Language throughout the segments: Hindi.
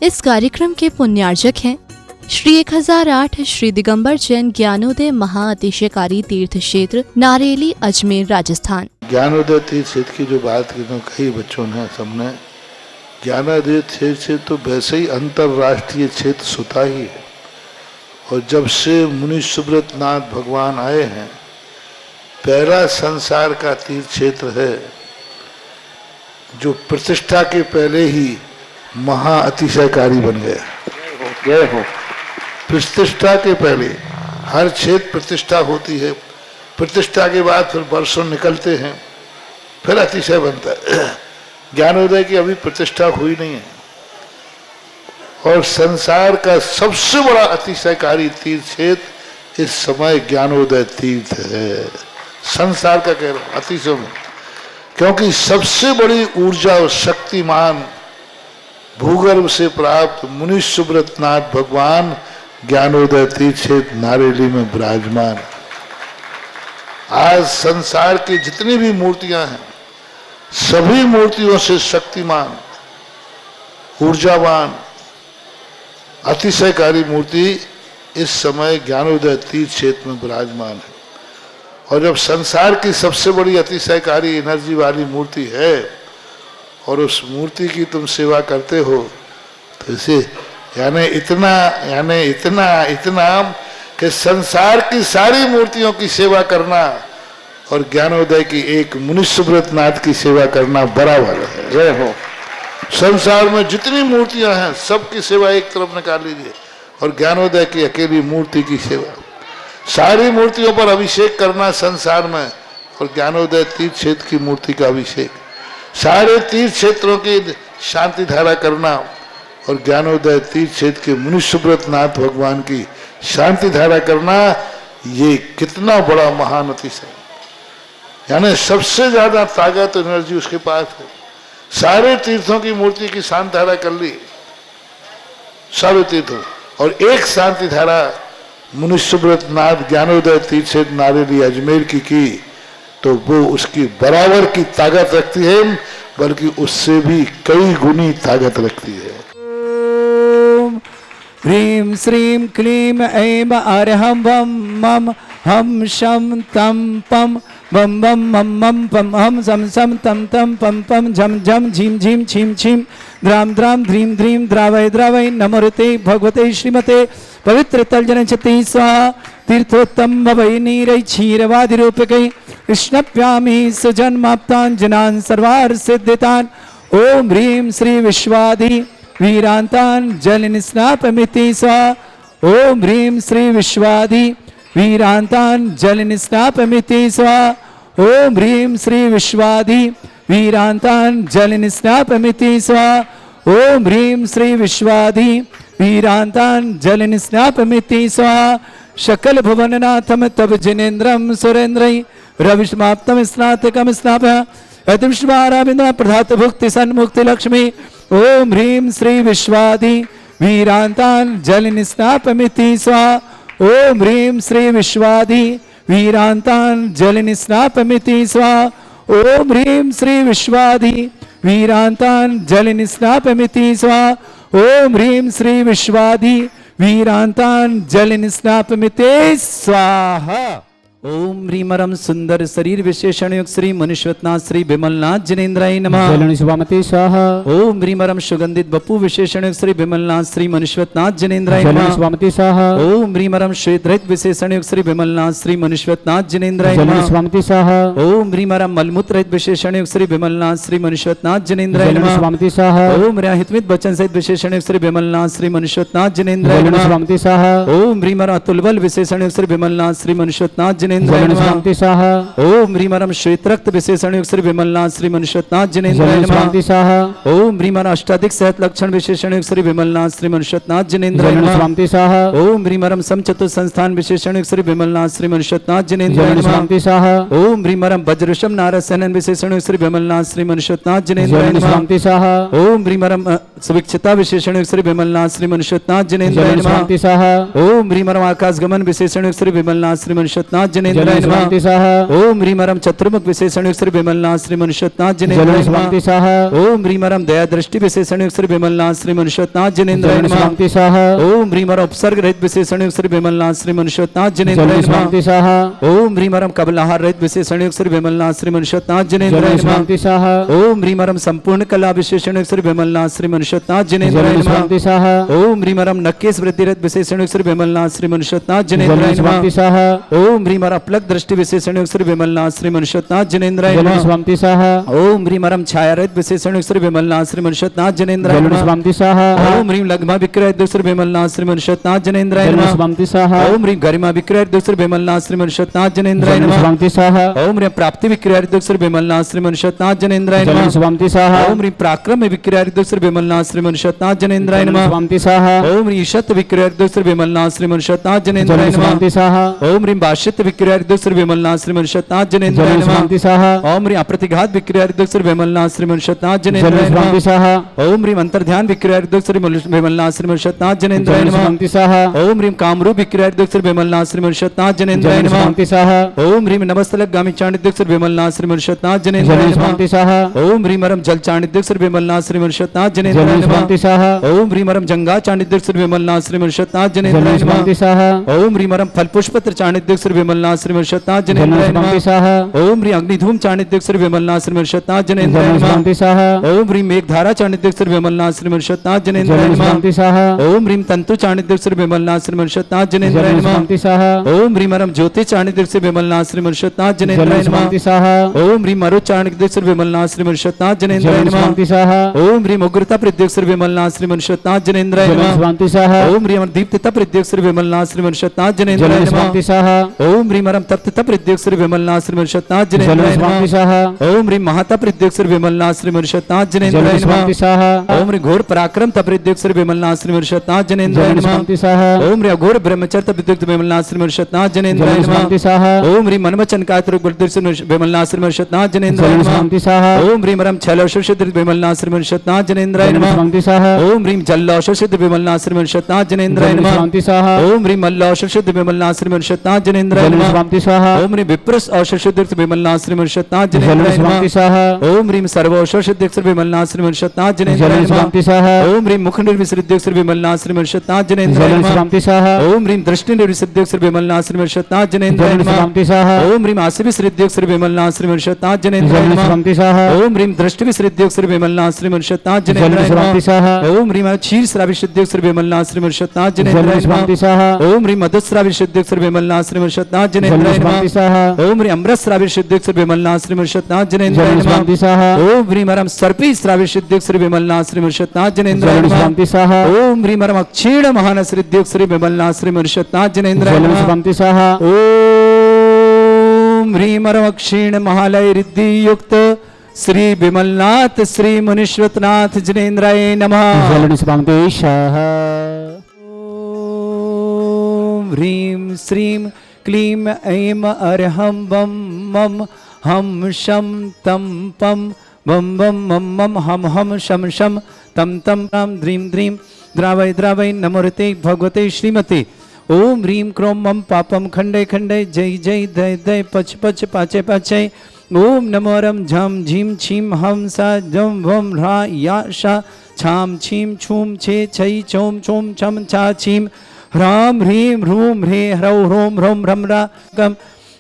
इस कार्यक्रम के पुण्यार्जक हैं श्री 1008 श्री दिगंबर जैन ज्ञानोदय महाअतिशयकारी तीर्थ क्षेत्र नारेली अजमेर राजस्थान। ज्ञानोदय तीर्थ क्षेत्र की जो बात की तो कई बच्चों ने सबने ज्ञानोदय तीर्थ क्षेत्र तो वैसे ही अंतर्राष्ट्रीय क्षेत्र सुता ही है। और जब से मुनि सुब्रत नाथ भगवान आए हैं, पहला संसार का तीर्थ क्षेत्र है जो प्रतिष्ठा के पहले ही महाअतिशयकारी बन गया। जय हो। प्रतिष्ठा के पहले हर क्षेत्र प्रतिष्ठा होती है, प्रतिष्ठा के बाद फिर वर्षों निकलते हैं, फिर अतिशय बनता है। ज्ञानोदय की अभी प्रतिष्ठा हुई नहीं है। और संसार का सबसे बड़ा अतिशयकारी तीर्थ क्षेत्र इस समय ज्ञानोदय तीर्थ है। संसार का कह रहा हूं अतिशय में, क्योंकि सबसे बड़ी ऊर्जा और शक्तिमान भूगर्भ से प्राप्त मुनि सुब्रत नाथ भगवान ज्ञानोदय तीर्थ क्षेत्र नारेली में विराजमान। आज संसार की जितनी भी मूर्तियां हैं, सभी मूर्तियों से शक्तिमान, ऊर्जावान, अतिशयकारी मूर्ति इस समय ज्ञानोदय तीर्थ क्षेत्र में विराजमान है। और जब संसार की सबसे बड़ी अतिशयकारी एनर्जी वाली मूर्ति है और उस मूर्ति की तुम सेवा करते हो, तो इसे यानी इतना कि संसार की सारी मूर्तियों की सेवा करना और ज्ञानोदय की एक मुनि सुब्रत नाथ की सेवा करना बराबर है। जय हो। संसार में जितनी मूर्तियां हैं सबकी सेवा एक तरफ निकाल लीजिए और ज्ञानोदय की अकेली मूर्ति की सेवा। सारी मूर्तियों पर अभिषेक करना संसार में और ज्ञानोदय तीर्थ क्षेत्र की मूर्ति का अभिषेक, सारे तीर्थ क्षेत्रों की शांति धारा करना और ज्ञानोदय तीर्थ क्षेत्र के मुनि सुब्रत नाथ भगवान की शांति धारा करना, ये कितना बड़ा महान अतिशय। यानी सबसे ज्यादा ताकत एनर्जी उसके पास है। सारे तीर्थों की मूर्ति की शांति धारा कर ली, सारे तीर्थों, और एक शांति धारा मुनि सुब्रत नाथ ज्ञानोदय तीर्थ क्षेत्र नारेली अजमेर की तो वो उसकी बराबर की ताकत रखती है, बल्कि उससे भी कई गुनी ताकत रखती है। ओम ह्रीं श्रीं क्लीं ऐं अरहं वं मम हम शम तम पम बम बम मम मम पम हम सम सम तम तम पम पम झम झम झीम झीम छीम छीम द्राम द्राम ध्रीम ध्रीम द्रावय द्रावय नमोते भगवते श्रीमते पवित्र तलजन चति स्वाहा तीर्थोत्तम भवै नीरै क्षीरवादि रूपकै कृष्णप्यामि सुजन्माप्तान् जनान् सर्वार्थ सिद्धितान्। ओम ह्रीं श्री विश्वाधि वीरांतान् जल निस्नापमिति स्वाहा। ओम ह्रीं श्री विश्वाधि वीरांतान् जल निस्नापमिति स्वाहा। ओम ह्रीं श्री विश्वाधि वीरांतान् जल निस्नापमिति स्वाहा। ओम ह्रीं श्री विश्वाधि वीरांतान् जल निस्नापमिति स्वाहा। शकल भुवननाथम तब जिनेन्द्रम सुरेन्द्रै रविष्माप्तम स्नातकम स्नापय अतिविश्वाराविंद्र प्रधात भुक्ति सन्मुक्ति लक्ष्मी। ओम ह्रीं श्री विश्वाधि वीरांतान् जल निस्नापमिति स्वाहा। ओम ह्रीं श्री विश्वाधि वीरांतान् जल निस्नापमिति स्वाहा। ओम ह्रीं श्री विश्वाधि वीरांतान् जल निस्नापमिति स्वाहा। ओम ह्रीं श्री विश्वाधि वीरांतान् जल निस्नापमिति स्वाहा। ओम ह्रीमरम सुंदर शरीर विशेषण युक्त श्री मनुष्यवतनाथ श्री विमलनाथ जिनेन्द्राय नमः। स्वामते स्वाहा। ओम ह्रीमरम सुगंधित बपू विशेषण युक्त श्री विमलनाथ श्री मनुष्यवतनाथ जिनेन्द्राय नमः। स्वामते स्वाहा। ओम ह्रीमरम श्वेत रहित विशेषण युक्त श्री विमलनाथ श्री मनुष्यवतनाथ जिनेन्द्राय नमः। स्वामते स्वाहा। ओम ह्रीमरम मलमूत्र रहित विशेषण युक्त श्री विमलनाथ श्री मनुष्यवतनाथ जिनेन्द्राय नमः। स्वामते स्वाहा। ओम हितमित वचन सहित विशेषण युक्त श्री विमलनाथ श्री मनुष्यवतनाथ जिनेन्द्राय नमः। स्वामते स्वाहा। ओम ह्रीमरम अतुलबल विशेषण युक्त श्री विमलनाथ श्री मनुष्यवतनाथ स्वामते स्वाहा। ओम ह्रीमरम श्वेत रक्त विशेषण युक्त श्री विमलनाथ श्री मनुष्यवतनाथ जिनेन्द्राय नमः। स्वामते स्वाहा। ओम ह्रीमरम अष्टाधिक सहत लक्षण विशेषण युक्त श्री विमलनाथ श्री मनुष्यवतनाथ जिनेन्द्राय नमः। स्वामते स्वाहा। ओम ह्रीमरम समचतुर संस्थान विशेषण युक्त श्री विमलनाथ श्री मनुष्यवतनाथ जिनेन्द्राय नमः। स्वामते स्वाहा। ओम ह्रीमरम वज्रशम नारद सेनन विशेषण युक्त श्री विमलनाथ श्री मनुष्यवतनाथ जिनेन्द्राय नमः। स्वामते स्वाहा। ओम ह्रीमरम सुविक्षता विशेषण युक्त श्री विमलनाथ श्री मनुष्यवतनाथ जिनेन्द्राय नमः। स्वामते स्वाहा। ओम ह्रीमरम आकाश गमन विशेषण युक्त श्री विमलनाथ श्री मनुष्यवतनाथ जनेन्द्राय नमः। स्वामी स्वाहा ओम ह्रीं परम चतुर्मुख विशेषण युक्त श्री विमलनाथ श्री मनुष्यनाथ जनेन्द्राय नमः। स्वामी स्वाहा ओम ह्रीं परम दया दृष्टि विशेषण युक्त श्री विमलनाथ श्री मनुष्यनाथ जनेन्द्राय नमः। स्वामी स्वाहा ओम ह्रीं परम उपसर्ग रहित विशेषण युक्त श्री विमलनाथ श्री मनुष्यनाथ जनेन्द्राय नमः। स्वामी स्वाहा ओम ह्रीं परम कबलाहार रहित विशेषण युक्त श्री विमलनाथ श्री मनुष्यनाथ जनेन्द्राय नमः। स्वामी स्वाहा ओम ह्रीं परम संपूर्ण कला विशेषण युक्त श्री विमलनाथ श्री मनुष्यनाथ जनेन्द्राय नमः। स्वामी स्वाहा ओम ह्रीं परम नक्केश वृद्धि रहित विशेषण युक्त श्री विमलनाथ श्री मनुष्यनाथ जनेन्द्राय स्वामी नमः। स्वाहा ओम ह्रीं परम अपलक दृष्टि विशेषण युक्त श्री विमलनाथ श्री मनुष्यनाथ जनेन्द्राय नमः। स्वामी स्वाहा ओम ह्रीं परम छाया रहित विशेषण युक्त श्री विमलनाथ श्री मनुष्यनाथ जनेन्द्राय नमः। स्वामी स्वाहा ओम ह्रीं लग्मा विक्रय श्री विमलनाथ श्री मनुष्यनाथ जनेन्द्राय नमः। स्वामी स्वाहा ओम ह्रीं गरिमा विक्रय श्री विमलनाथ श्री मनुष्यनाथ जनेन्द्राय नमः। स्वामी स्वाहा ओम ह्रीं प्राप्ति विक्रय श्री विमलनाथ श्री मनुष्यनाथ जनेन्द्राय नमः। स्वामी स्वाहा ओम ह्रीं पराक्रम विक्रय श्री विमलनाथ श्री मनुष्यनाथ जनेन्द्राय नमः। स्वामी स्वाहा ओम ह्रीं ईशत विक्रय श्री विमलनाथ श्री मनुष्यनाथ जनेन्द्राय नमः। स्वामी स्वाहा ओम ह्रीं भाष्यत विक्रय श्री विमलनाथ श्री मनुष्यनाथ जनेन्द्राय नमः। स्वामी स्वाहा ओम ह्रीं अप्रतिघात विक्रय श्री विमलनाथ श्री मनुष्यनाथ जनेन्द्राय स्वामी नमः। स्वाहा ओम ह्रीं अंतर्ध्यान विक्रय श्री विमलनाथ श्री मनुष्यनाथ जनेन्द्राय नमः। स्वामी स्वाहा ओम ह्रीं कामरूप विक्रय श्री विमलनाथ श्री मनुष्यनाथ जनेन्द्राय नमः। स्वामी स्वाहा ओम ह्रीं नमस्तलक गामी चाणिद्य श्री विमलनाथ श्री मनुष्यनाथ जनेन्द्राय नमः। स्वामी स्वाहा ओम ह्रीं परम जल चाणिद्य श्री विमलनाथ श्री मनुष्यनाथ जनेन्द्राय नमः। स्वामी स्वाहा ओम ह्रीं परम जंगा चाणिद्य श्री विमलनाथ श्री मनुष्यनाथ जनेन्द्राय नमः। स्वामी स्वाहा ओम ह्रीं परम फल पुष्पत्र चाणिद्य श्री विमलनाथ श्री मनुष्यनाथ जनेन्द्राय नमः। स्वामी स्वाहा ओम ह्रीं अग्निधूम चाणिद्य श्री विमलनाथ श्री मनुष्यनाथ जनेन्द्राय नमः। स्वामी स्वाहा ओम ह्रीं मेघधारा चाणिद्य श्री विमलनाथ श्री मनुष्यनाथ जनेन्द्राय नमः। स्वामी स्वाहा ओम ह्रीं तंतु चाणिद्य श्री विमलनाथ श्री मनुष्यनाथ जनेन्द्राय नमः। स्वामी स्वाहा ओम ह्रीं परम ज्योति चाणिद्य श्री विमलनाथ श्री मनुष्यनाथ जनेन्द्राय नमः। स्वामी स्वाहा ओम ह्रीं मरु चाणिद्य श्री विमलनाथ श्री मनुष्यनाथ जनेन्द्राय नमः। स्वामी स्वाहा ओम ह्रीं उग्रता प्रद्योत श्री विमलनाथ श्री मनुष्यनाथ जनेन्द्राय नमः। स्वामी स्वाहा ओम ह्रीं दीप्तता प्रद्योत श्री विमलनाथ श्री मनुष्यनाथ जनेन्द्राय नमः। स्वामी स्वाहा ओम ह्रीं तप्तता प्रद्योत श्री विमलनाथ श्री मनुष्यनाथ जनेन्द्राय स्वामी नमः। स्वाहा ओम ह्रीं महाता प्रद्योत श्री विमलनाथ श्री मनुष्यनाथ जनेन्द्राय स्वामी नमः। स्वाहा ओम ह्रीं घोर पराक्रम प्रद्योत श्री विमलनाथ श्री मनुष्यनाथ जनेन्द्राय नमः। स्वामी स्वाहा ओम ह्रीं अघोर ब्रह्मचर्य प्रद्योत विमलनाथ श्री मनुष्यनाथ जनेन्द्राय नमः। स्वामी स्वाहा ओम ह्रीं मनमचन कातर विमलनाथ श्री मनुष्यनाथ जनेन्द्राय नमः। स्वामी स्वाहा ओम ह्रीं परम छलौषध विमलनाथ श्री मनुष्यनाथ जनेन्द्राय नमः। स्वामी स्वाहा ओम ह्रीं जल्लौषध विमलनाथ श्री मनुष्यनाथ जनेन्द्राय नमः। स्वामी स्वाहा ओम ह्रीं मल्लौषध विमलनाथ श्री मनुष्यनाथ जनेन्द्राय नमः। स्वामी स्वाहा ओम ह्रीं विप्रस औषध विमलनाथ श्री मनुष्यनाथ जनेन्द्राय नमः। स्वामी स्वाहा ओम ह्रीं सर्वौषध विमलनाथ श्री मनुष्यनाथ जनेन्द्राय नमः। स्वामी स्वाहा ओम ह्रीं मुख निर्विसृद्य श्री विमलनाथ श्री मनुष्यनाथ जनेन्द्राय नमः। स्वामी स्वाहा ओम ह्रीं दृष्टि निर्विसृद्य श्री विमलनाथ श्री मनुष्यनाथ जनेन्द्राय नमः। स्वामी स्वाहा ओम ह्रीं आसि विसृद्य श्री विमलनाथ श्री मनुष्यनाथ जनेन्द्राय नमः। स्वामी स्वाहा ओम ह्रीं दृष्टि विसृद्य श्री विमलनाथ श्री मनुष्यनाथ जनेन्द्राय स्वामी नमः। स्वाहा ओम ह्रीं क्षीर श्राविशुद्ध श्री विमलनाथ श्री मनुष्यनाथ जनेन्द्राय स्वामी नमः। स्वाहा ओम ह्रीं मधुश्राविशुद्ध श्री विमलनाथ श्री मनुष्यनाथ जनेन्द्राय स्वामी नमः। स्वाहा ओम ह्रीं अमृत श्राविशुद्ध श्री विमलनाथ श्री मनुष्यनाथ जनेन्द्राय नमः। स्वामी स्वाहा ओम ह्रीं सर्पी श्राविशुद्ध श्री विमलनाथ श्री मनुष्यनाथ जनेन्द्राय नमः। स्वामी स्वाहा ओम ह्रीं अक्षीण महानसृद्योग श्री विमलनाथ श्री मनुष्यनाथ जनेन्द्राय नमः। स्वामी स्वाहा ओम ह्रीं अक्षीण महालय रिद्धि युक्त श्री विमलनाथ श्री मनुष्यनाथ जनेन्द्राय नमः। स्वामी स्वाहा ओम ह्रीं श्रीं क्लीं ऐं अर्हं वं मं हम शं तं पं बम बम मम मम हम शम शम तम तम राम ध्रीं ध्रीं द्रावय द्रावय नमोरते भगवते श्रीमते ओम ह्रीं क्रोम मम पापम खंडे खंडे जय जय दय दय पच पच पाचे पाचे ओम नमो रम झम झीम छीम हम सा जम भम ह्रा या शा छाम छीम छूम छे छई चोम चोम छम छा छीम ह्राम ह्रीं ह्रूम ह्रे ह्रौ ह्रोम ह्रोम ह्रम रा गम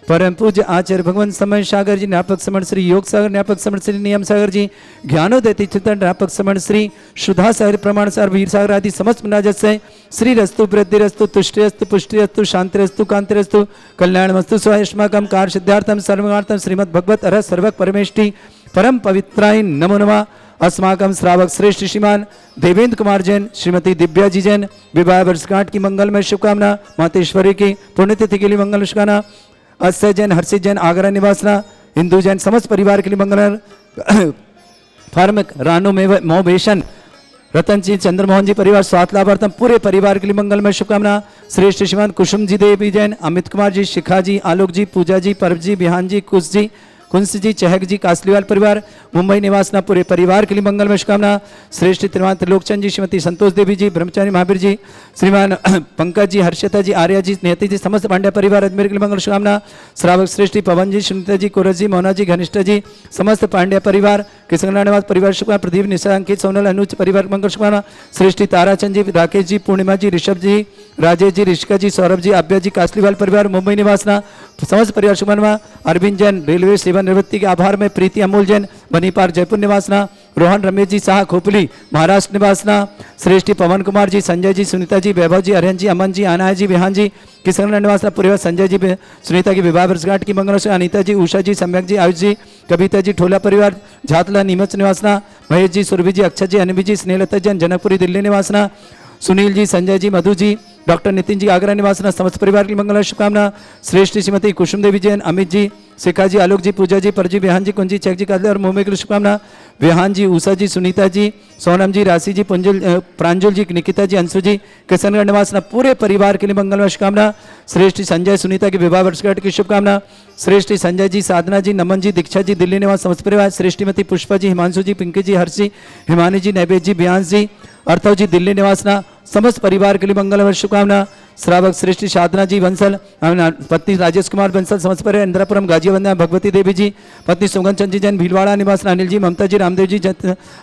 परम पूज्य आचार्य भगवान समय सागर जी, न्यापक समण श्री योग सागर, न्यापक समण श्री नियम सागर जी, ज्ञानोदय चिंतन न्यापक समण श्री शुद्धा सागर, प्रमाण सागर, वीर सागर आदि समस्त मुनाजत से श्री रस्तु वृद्धि रस्तु तुष्टि रस्तु पुष्टि रस्तु शांति रस्तु कांति रस्तु कल्याण वस्तु स्वायुष्माकम कार सिद्धार्थम सर्वार्थम श्रीमद भगवत अरह सर्वक परमेष्टि परम पवित्राय नमो नमः। अस्माकम श्रावक श्रेष्ठ श्रीमान देवेंद्र कुमार जैन, श्रीमती दिव्या जी जैन विवाह वर्षगांठ की मंगलमय शुभकामना, मातेश्वरी की पुण्यतिथि के लिए मंगल शुभकामना, अस्य जैन, हर्षित जैन, आगरा निवासना, हिंदू जैन समस्त परिवार के लिए मंगल, फार्म रानू मोवेशन, रतन जी, चंद्रमोहन जी परिवार स्वास्थ्य लाभार्थम पूरे परिवार के लिए मंगलमय शुभकामना। श्रेष्ठ श्रीमान कुसुम जी देवी जैन, अमित कुमार जी, शिखा जी, आलोक जी, पूजा जी, परब जी, बिहान जी, कुश जी, कुंस जी, चहक जी, कासलीवाल परिवार, मुंबई निवासना पूरे परिवार के लिए मंगलमय शुभकामना। श्रेष्ठ त्रिवान त्रिलोकचंद जी, श्रीमती संतोष देवी जी, ब्रह्मचारी महावीर जी, श्रीमान पंकज जी, हर्षिता जी, आर्या जी, नियति जी, समस्त पांड्या परिवार अजमेर के लिए मंगल शुभकामना। श्रावक श्रेष्ठी पवन जी, सुनीता जी, कोरज जी, मोहना जी, घनिष्ठा जी, समस्त पांड्या परिवार, किशनगढ़ निवास परिवार शुभकामना। प्रदीप, निशा, अंकित, सोनल, अनुज परिवार मंगल शुभकामना। श्रेष्ठी ताराचंद जी, राकेश जी, पूर्णिमा जी, ऋषभ जी, राजेश जी, ऋषिका जी, सौरभ जी, आभ्या जी, कासलीवाल परिवार, मुंबई निवासना समस्त परिवार शुभकामना। अरविंद जैन, रेलवे सेवानिवृत्ति के आभार में, प्रीति अमोल जैन, बनी पार्क जयपुर निवासना। रोहन रमेश जी शाह, खोपली महाराष्ट्र निवासना। श्रेष्ठी पवन कुमार जी, संजय जी, सुनीता जी, वैभव जी, अरिहन जी, अमन जी, अनाया जी, विहान जी, किशनगढ़ निवासना पूरे संजय जी, सुनीता की विवाह वर्षगांठ की मंगल से, अनीता जी, उषा जी, सम्यक जी, आयुष जी, कविता जी, ठोला परिवार झातला नीमच निवासना। महेश जी, सुरभि जी, अक्षय जी, अनबी जी, स्नेहलता जैन, जनकपुरी दिल्ली निवासना। सुनील जी, संजय जी, मधु जी, डॉक्टर नितिन जी, आगरा निवासना समस्त परिवार की मंगल शुभकामना। श्रेष्ठ श्रीमती कुसुम देवी जैन, अमित जी, शिखा जी, आलोक जी, पूजा जी, परजी, विहान जी, कुंजी, चेक जी, कादले और मुंबई के लिए शुभकामना। विहान जी, उषा जी, सुनीता जी, सोनम जी, राशि जी, प्रांजुल जी, निकिता जी, अंशु जी, किशनगढ़ निवासना पूरे परिवार के लिए मंगलमय शुभकामना। श्रेष्ठ संजय सुनीता की विवाह वर्षगांठ की शुभकामना। श्रेष्ठ संजय जी, साधना जी, नमन जी, दीक्षा जी, दिल्ली निवास समस्त परिवार। श्रेष्ठीमती पुष्पा जी, हिमांशु जी, पिंकी जी, हर्ष जी, हिमानी जी, नैवेद जी, बियांश जी, अर्थव जी, दिल्ली निवासना समस्त परिवार के लिए मंगलमय शुभकामना। श्रावक श्रेष्ठी साधना जी बंसल, पत्नी राजेश कुमार बंसल समस्त परिवार, इंदिरापुरम गाजियाबाद, भगवती देवी जी, पत्नी सुगन चंद जी जैन, भीलवाड़ा निवासना। अनिल जी, ममता जी, रामदेव जी,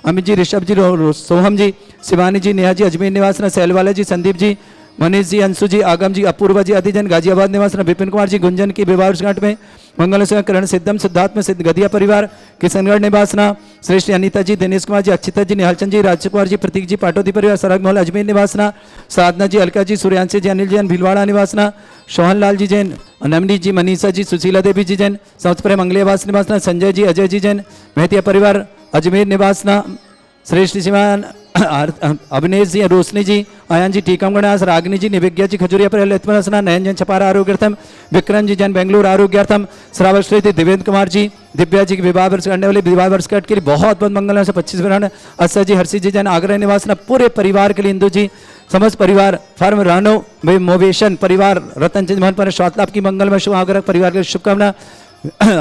अमित जी, ऋषभ जी, सोहम जी, शिवानी जी, नेहा जी, अजमेर निवासना। सैलवाला जी, संदीप जी, मनीष जी, अंशु जी, आगम जी, अपूर्वा जी, आदि जन गाजियाबाद निवासना। विपिन कुमार जी, गुंजन की विवाह वर्षगांठ में मंगल से करण सिद्धम सिद्धार्थ में सिद्ध गदिया परिवार, किशनगढ़ निवासना। श्रेष्ठ अनीता जी, दिनेश कुमार जी, अक्षिता जी, निहालचंद जी, राजकुमार जी, प्रतीक जी, पाटोदी परिवार, सरग महल अजमेर निवासना। साधना जी, अलका जी, सूर्यांशी जी, अनिल जैन, भीलवाड़ा निवासना। सोहन लाल जी जैन, नमनी जी, मनीषा जी, सुशीला देवी जी जैन, समस्त परिवार मंगलियावास निवासना। संजय जी, अजय जी जैन, मेहतिया परिवार अजमेर निवासना। श्रेष्ठ शिवान अभिनेश जी, रोशनी जी, आयान जी, टीकमगढ़, रागिनी जी, निविज्ञा जी, खजुरिया पर नयन जैन, छपारा आरोग्यार्थम। विक्रम जी जैन, बेंगलुरु आरोग्यार्थम। श्रावक श्री देवेंद्र कुमार जी, दिव्या जी की विवाह वर्ष करने वाले विवाह वर्षगांठ के लिए बहुत बहुत मंगल से 25 वर्ष। अस्सा जी, हर्षित जी जैन, आगरा निवासना पूरे परिवार के लिए। इंदु जी, समस्त परिवार, फर्म रानो मोवेशन परिवार, रतन चंद मोहन पर स्वातलाभ की मंगलमय शुभ आगरा परिवार के शुभकामना।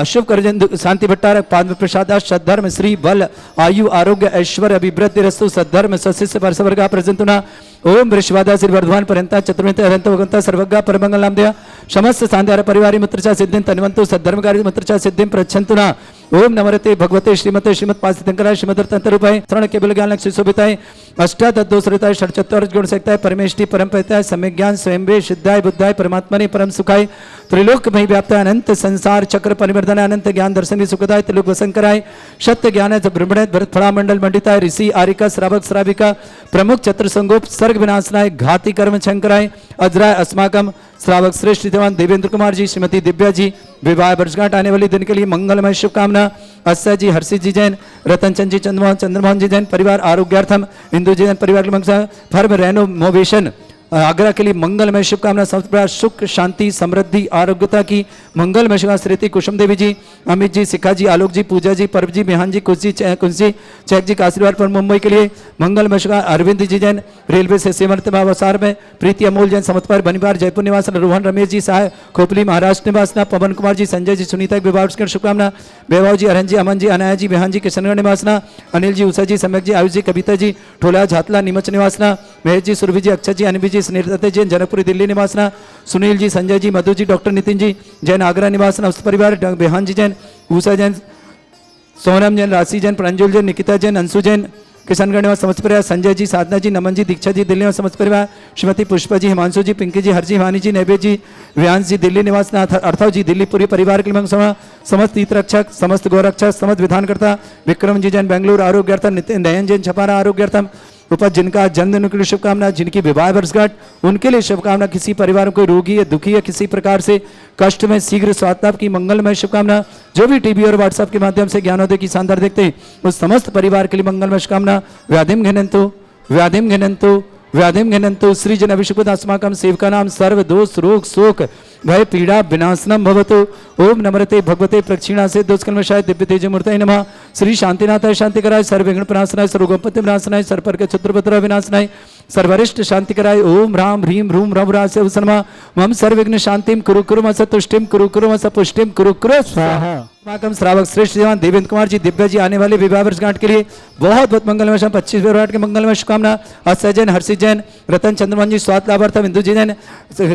शुभ करजन शांति भट्टारक, पाद प्रसाद, सद्धर्म श्री बल आयु आरोग्य ऐश्वर्य अभिवृद्धि रस्तु सद्धर्म सशिष्य परसवर्गा प्रजंतुना। ओम वृषवादा श्री वर्धमान पर्यंता चतुर्थ अनंत भगवंता सर्वज्ञा परमंगल नामदेव समस्त सांध्यार परिवारी मुत्रचा सिद्धिं तन्वंतु सद्धर्मकारी मुत्रचा सिद्धिं प्रच्छन्तुना। ओम नमरते भगवते श्रीमते श्रीमद पासितंकराय श्रीमद तंत्रूपाय श्रण केवल ज्ञान लक्ष्य शोभिताय अष्टादशोसरिताय षट्चत्वार गुण सकताय परमेष्टि परम पयताय सम्यक ज्ञान स्वयं वे सिद्धाय बुद्धाय परमात्मने परम सुखाय त्रिलोक मही व्याप्ताय अनंत संसार चक्र परिवर्तनाय अनंत ज्ञान दर्शन सुखदाय त्रिलोक वसंकराय सत्य ज्ञान ब्रह्मणे भरत फला मंडल मंडिताय ऋषि आरिका श्रावक श्राविका प्रमुख चतुर संगोप सर्ग विनाशनाय घाती कर्म शंकराय अजराय अस्माकम। श्रावक श्रेष्ठ देवान देवेंद्र कुमार जी, श्रीमती दिव्या जी, विवाह वर्षगांठ आने वाले दिन के लिए मंगलमय शुभकामना। अस्सा जी, हर्षित जी जैन, रतन चंद जी, चंद्रमोहन जी जैन परिवार आरोग्यार्थम। इंदु जी जैन परिवार के मंगल फर्म रेनो मोवेशन आगरा के लिए मंगलमय शुभकामना। समस्त सुख शांति समृद्धि आरोग्यता की मंगलमय शुभकामना। श्रीमती कुसुम देवी जी, अमित जी, शिखा जी, आलोक जी, पूजा जी, परब जी, बिहान जी, कुंसी चैक जी का आशीर्वाद पर मुंबई के लिए मंगलमय शुभकामना। अरविंद जी जैन, रेलवे से सेवावसार में। प्रीति अमोल जैन, समतपार बनीपार जयपुर निवास। रोहन रमेश जी शाह, खोपली महाराष्ट्र निवासना। पवन कुमार जी, संजय जी, सुनीता विवाह शुभकामना। वैभव जी, अरहन जी, अमन जी, अनाया जी, विहान जी, किशनगढ़ निवासना। अनिल जी, उषा जी, सम्यक जी, आयुष जी, कविता जी, ठोला झातला नीमच निवासना। महेश जी, सुरभि जी, अक्षय जी, अनबी जी, स्नेहलता जैन, जनकपुरी दिल्ली निवासना। सुनील जी, संजय जी, मधु जी, डॉक्टर नितिन जी जैन, आगरा निवासना। उस परिवार बिहान जी जैन, उषा जैन, सोनम जैन, राशि जैन, प्रांजुल जैन, निकिता जैन, अंशु जैन, किशनगढ़ निवास समस्त परिवार। संजय जी, साधना जी, नमन जी, दीक्षा जी, दिल्ली निवास समस्त परिवार। श्रीमती पुष्पा जी, हिमांशु जी, पिंकी जी, हरजी, हिमानी जी, नैवेद जी, व्यांश जी, दिल्ली निवास। अर्थव जी, दिल्ली पूरी परिवार के लिए समस्त तीर्थ रक्षक, समस्त गौरक्षक, समस्त विधानकर्ता। विक्रम जी जैन, बेंगलुरु आरोग्यार्थम। नितिन नयन जैन, छपारा आरोग्यार्थम। उपज जिनका जन्मदिन के लिए शुभकामना, जिनकी विवाह वर्षगांठ उनके लिए शुभकामना। किसी परिवार में कोई रोगी या दुखी या किसी प्रकार से कष्ट में शीघ्र स्वास्थ्य की मंगलमय शुभकामना। जो भी टीवी और व्हाट्सएप के माध्यम से ज्ञानोदय की शानदार देखते हैं उस समस्त परिवार के लिए मंगलमय शुभकामना। व्याधिम घनंतु व्याधिम घनंतु व्याधिम घनंतु सृजन अभिषेकत अस्माकम सेवका नाम सर्व दोष रोग शोक भय पीड़ा विनाशनम भवतु। ओम नमरते भगवते प्रक्षिणा से दुष्कर्मशाय दिव्य तेज मूर्तये नमः। श्री शांतिनाथाय शांतिकराय सर्वविघ्न प्रणाशनाय सर्वगोपति विनाशनाय सर्वपर्क चतुर्भद्र विनाशनाय सर्वरिष्ट शांतिकराय ओम राम ह्रीं रूम रवरास्य नमः। मम सर्वविघ्न शांतिम कुरु कुरु मस तुष्टिम कुरु कुरु मस पुष्टिम कुरु कुरु स्वाहा। समागम श्रावक श्रेष्ठ जवान देवेंद्र कुमार जी दिव्या जी आने वाले विवाह वर्षगांठ के लिए बहुत बहुत मंगलमय 25 विराट के मंगलमय शुभकामना। अक्षय जैन, हर्षित जैन, रतन चंद्रमोहन जी, स्वाद लाभार्थम इंदु जी जैन,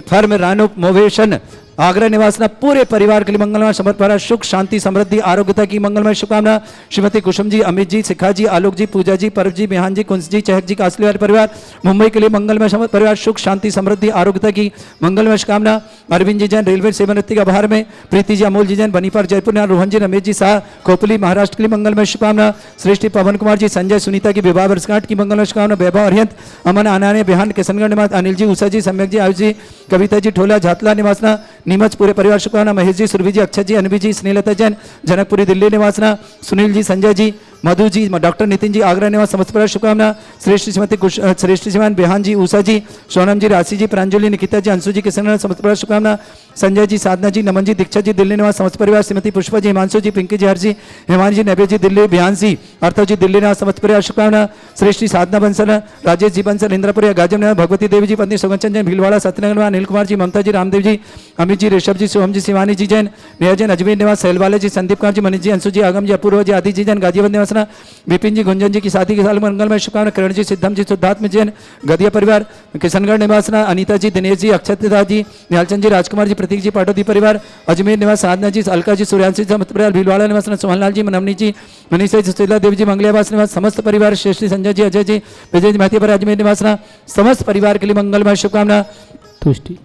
फर्म रानू मोवेशन आगरा निवासना पूरे परिवार के लिए मंगलमय समर्पण सुख शांति समृद्धि आरोग्यता की मंगलमय शुभकामना। श्रीमती कुसुम जी, अमित जी, शिखा जी, आलोक जी, पूजा जी, परव जी, बिहान जी, कुंस जी, चहक जी, कासली वाले परिवार मुंबई के लिए मंगलमय समर्पण परिवार सुख शांति समृद्धि आरोग्यता की मंगलमय शुभकामना। अरविंद जी जैन रेलवे सेवानिवृत्ति का आभार में, प्रीति जी, अमोल जी जैन बनीपार जयपुर, रोहन जी, रमेश जी शाह खोपली महाराष्ट्र के लिए मंगलमय शुभकामना। श्रेष्ठी पवन कुमार जी, संजय सुनीता की विवाह वर्षगांठ की मंगलमय शुभकामना। वैभव अरिहंत, अमन आनाने बिहान किशनगढ़ निवास, अनिल जी, उषा जी, सम्यक जी, आयुष जी, कविता जी, ठोला झातला निवासना नीमच पूरे परिवार शुभकामना। महेश जी, सुरभि जी, अक्षय जी, अनवी जी, स्नेहलता जैन जनकपुरी दिल्ली निवासना, सुनील जी, संजय जी, मधु जी, डॉक्टर नितिन जी आगरा निवास समस्त परिवार शुभकामना। श्रेष्ठ श्रीमती श्रेष्ठ श्रीमान बिहान जी, उषा जी, सोनम जी, राशि जी, प्रांजलि, निकिता जी, अंशु जी, किशन समस्त परिवार शुभकामना। संजय जी, साधना जी, नमन जी, दीक्षा जी दिल्ली निवास समस्त परिवार। श्रीमती पुष्पा जी, हिमांशु जी, पिंकी जी, हर जी, हेमान जी, नव्य जी दिल्ली, बिहान जी, अर्थव जी दिल्ली निवास समस्त परिवार शुभकामना। श्रेष्ठी साधना बंसल, राजेश जी बंसल इंद्रपुर गाजम निवास, भगवती देवी जी पत्नी सुगंचन जैन भीलवाड़ा सत्यनगर, अनिल कुमार जी, ममता जी, रामदेव जी, अमित जी, ऋषभ जी, सोहम जी, शिवानी जी जैन, नेहा जैन अजमेर निवास, सैलवाले जी, संदीप कुमार जी, मनीष जी, अंशु जी, आगम जी, अपूर्व जी, आदि जी जैन गाजियाबाद निवासना। विपिन जी, गुंजन जी की शादी के साल मंगलमय शुभकामना। किरण जी, सिद्धम जी, शुद्धात्म जैन गदिया परिवार किशनगढ़ निवासना। अनीता जी, दिनेश जी, अक्षतदा जी, निहालचंद जी, राजकुमार जी, प्रतीक जी, पाटोदी परिवार अजमेर निवास। साधना जी, अलका जी, सूर्यांशी जी, समस्त परिवार भीलवाड़ा निवासना। सोहनलाल जी, मनमनी जी, मनीषा जी, सुशीला देवी जी, मंगलियावास निवास समस्त परिवार। श्रेष्ठी संजय जी, अजय जी, विजय जी, महती पर अजमेर निवासना समस्त परिवार के लिए मंगलमय शुभकामना।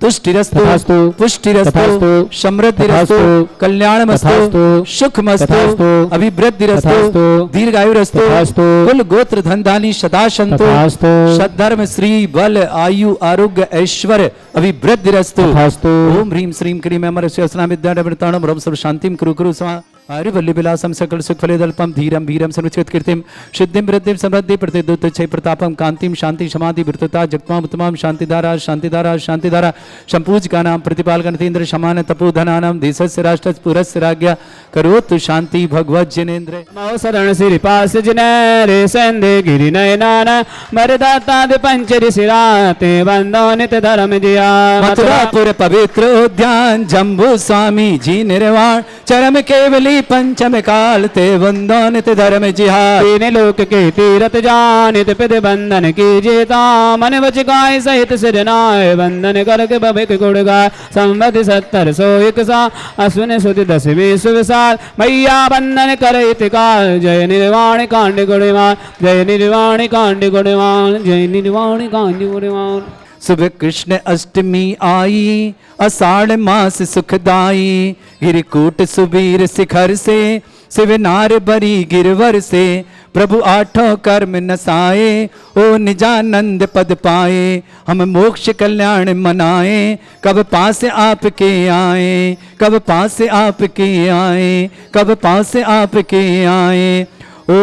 तुष्टिरस्तु, पुष्टिरस्तु, समृद्धिरस्तु, कल्याणमस्तु, सुखमस्तु, अभिवृद्धिरस्तु, दीर्घायुरस्तु, कुल गोत्र धन धानी सदा सन्तु, सद्धर्म श्री बल आयु आरोग्य ऐश्वर्य अभिवृद्धिरस्तु। ओम ह्रीं श्रीं क्लीं अमर स्वस्ना विद्यावृताणं रम सर्व शांतिं कुरु कुरु समा आर्यवल्ली विलासम सकल सुख फलेदल्पम धीरम भीरम सर्वचित कीर्तिम सिद्धिम वृद्धिम समृद्धि प्रतिदुत छय प्रतापम कांतिम शांति समाधि वृतता जगतमाम उत्तमाम शांतिधारा शांतिधारा शांतिधारा संपूज का नाम प्रतिपाल गणतेन्द्र समान तपोधनानाम देशस्य राष्ट्र पुरस्य राज्ञा करोतु शांति भगवत जिनेन्द्र मौ शरण श्रीपास जिनेरे संदे गिरि नयनान मरदाताद पंचरि सिराते वंदो नित धर्म जिया मथुरापुर पवित्र उद्यान जम्बू स्वामी जी निर्वाण चरम केवली पंचम काल ते वंदो नित धर्म जिहार। तीन लोक के तीरथ जानित पिद बंधन की जेता मन वच गाय सहित सिरनाय वंदन करके भविक गुण गाय संवत 70 सा अश्विन सुद 10वीं शुभ साल मैया वंदन करहित काल जय निर्वाण कांड गुणवान जय निर्वाण कांड गुणवान जय निर्वाण कांड गुणवान। सुबह कृष्ण अष्टमी आई आषाढ़ मास सुखदाई गिरकूट सुबीर शिखर से शिव नार बरी गिरवर से प्रभु आठों कर्म नसाए ओ निजानंद पद पाए हम मोक्ष कल्याण मनाए कब पास आपके आए कब पास आपके आए कब पास आपके आए ओ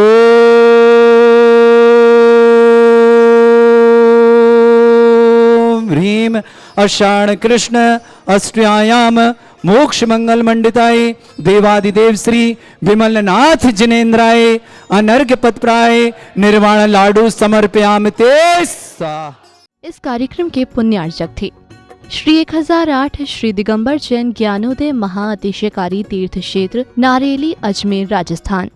ह्रीम अषाढ़ कृष्ण अष्टयाम मोक्ष मंगल मंडिताय देवादिदेव श्री विमलनाथ जिनेन्द्राय अनर्घ्य पत्प्राय निर्वाण लाडू समर्पयाम ते। इस कार्यक्रम के पुण्यार्चक थे श्री 1008 श्री दिगंबर जैन ज्ञानोदय महाअतिशयकारी तीर्थ क्षेत्र नारेली अजमेर राजस्थान।